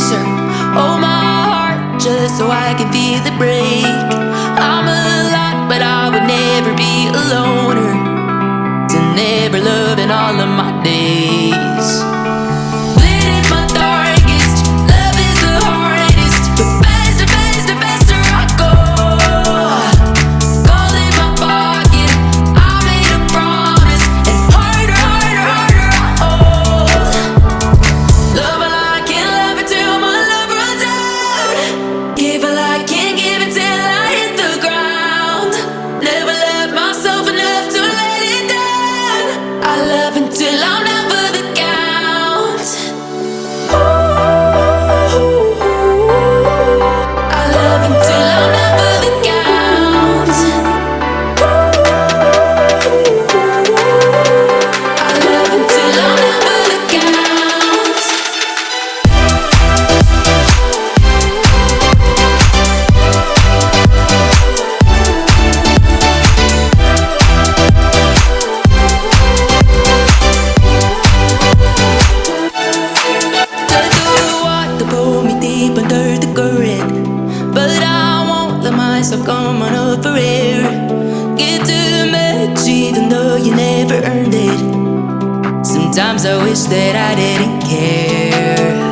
closer. Hold my heart just so I can feel it break. I'm a lot, but I would never be a loner. To never love in all of my days. Lit is my darkest, love is the hardest. But faster, faster, faster I go. Gold in my pocket, I made a promise. And harder, harder, harder I hold. Love while I can't love it till my love runs out. Give while I can't give it till I hit the ground. Never love myself enough to let it down. I love until I'm down for the count. Ooh, I love until I'm down for the count. I love until I'm down for the count. To pull me deep under the current, but I won't let myself come on up for air. Give too much even though you never earned it. Sometimes I wish that I didn't care.